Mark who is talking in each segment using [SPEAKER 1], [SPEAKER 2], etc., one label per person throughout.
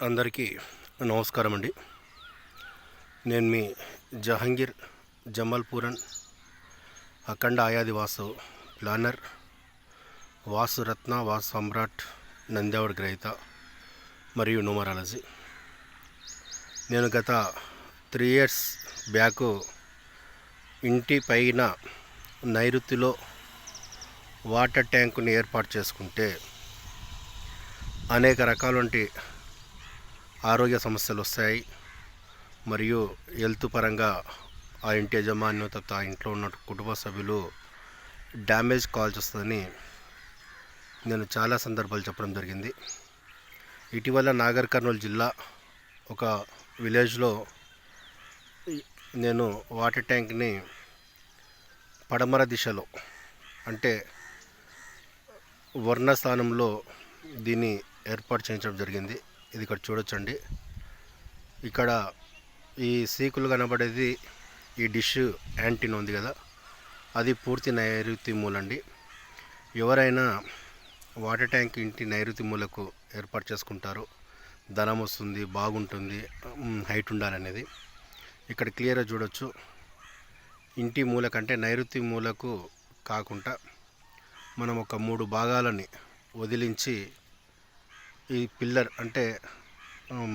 [SPEAKER 1] అందరికీ నమస్కారం అండి. నేను మీ జహంగీర్ జమల్పూరన్ అఖండ ఆయాది వాసు ప్లానర్, వాసు రత్న, వాసు సమ్రాట్, నంద్యావడ్ గ్రహీత మరియు న్యూమరాలజీ. నేను గత 3 years బ్యాక్ ఇంటి పైన నైరుతిలో వాటర్ ట్యాంకుని ఏర్పాటు చేసుకుంటే అనేక రకాలంటి ఆరోగ్య సమస్యలు వస్తాయి మరియు హెల్త్ పరంగా ఆ ఇంటి యజమాని తప్ప ఆ ఇంట్లో ఉన్న కుటుంబ సభ్యులు డ్యామేజ్ కావాల్సి వస్తుందని నేను చాలా సందర్భాలు చెప్పడం జరిగింది. ఇటీవల నాగర్ కర్నూలు జిల్లా ఒక విలేజ్లో నేను వాటర్ ట్యాంక్ని పడమర దిశలో అంటే వర్ణ స్థానంలో దీన్ని ఏర్పాటు చేయించడం జరిగింది. ఇది ఇక్కడ చూడొచ్చండి. ఇక్కడ ఈ సీకులు కనబడేది ఈ డిష్ యాంటీన్ ఉంది కదా, అది పూర్తి నైరుతి మూలండి. ఎవరైనా వాటర్ ట్యాంక్ ఇంటి నైరుతి మూలకు ఏర్పాటు చేసుకుంటారు, ధనం వస్తుంది, బాగుంటుంది, హైట్ ఉండాలనేది ఇక్కడ క్లియర్గా చూడొచ్చు. ఇంటి మూల కంటే నైరుతి మూలకు కాకుండా మనం ఒక 3 భాగాలని వదిలించి ఈ పిల్లర్ అంటే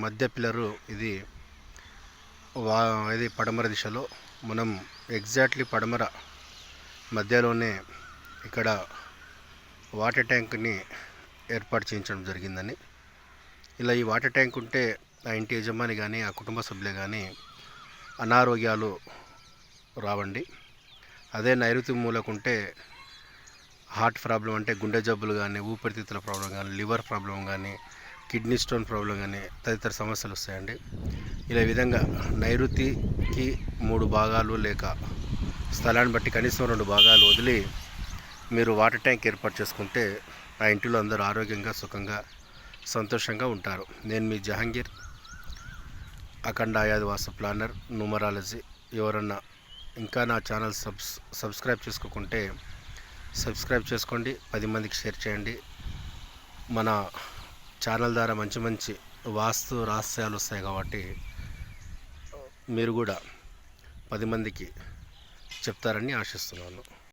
[SPEAKER 1] మధ్య పిల్లరు ఇది పడమర దిశలో మనం ఎగ్జాక్ట్లీ పడమర మధ్యలోనే ఇక్కడ వాటర్ ట్యాంక్ని ఏర్పాటు చేయించడం జరిగిందని. ఇలా ఈ వాటర్ ట్యాంక్ ఉంటే ఆ ఇంటి యజమాని కానీ ఆ కుటుంబ సభ్యులే కానీ అనారోగ్యాలు రావండి. అదే నైరుతి మూలకుంటే హార్ట్ ప్రాబ్లం అంటే గుండె జబ్బులు కానీ, ఊపిరితిత్తుల ప్రాబ్లం కానీ, లివర్ ప్రాబ్లం కానీ, కిడ్నీ స్టోన్ ప్రాబ్లం కానీ తదితర సమస్యలు వస్తాయండి. ఇలా విధంగా నైరుతికి 3 భాగాలు లేక స్థలాన్ని బట్టి కనీసం 2 భాగాలు వదిలి మీరు వాటర్ ట్యాంక్ ఏర్పాటు చేసుకుంటే ఆ ఇంటిలో అందరూ ఆరోగ్యంగా, సుఖంగా, సంతోషంగా ఉంటారు. నేను మీ జహంగీర్ అఖండ ఆయాది వాసు ప్లానర్, న్యూమరాలజీ. ఎవరన్నా ఇంకా నా ఛానల్ సబ్స్క్రైబ్ చేసుకోకుంటే సబ్స్క్రైబ్ చేసుకోండి, 10 మందికి షేర్ చేయండి. మన ఛానల్ ద్వారా మంచి మంచి వాస్తు రహస్యాలు వస్తాయి కాబట్టి మీరు కూడా 10 మందికి చెప్తారని ఆశిస్తున్నాను.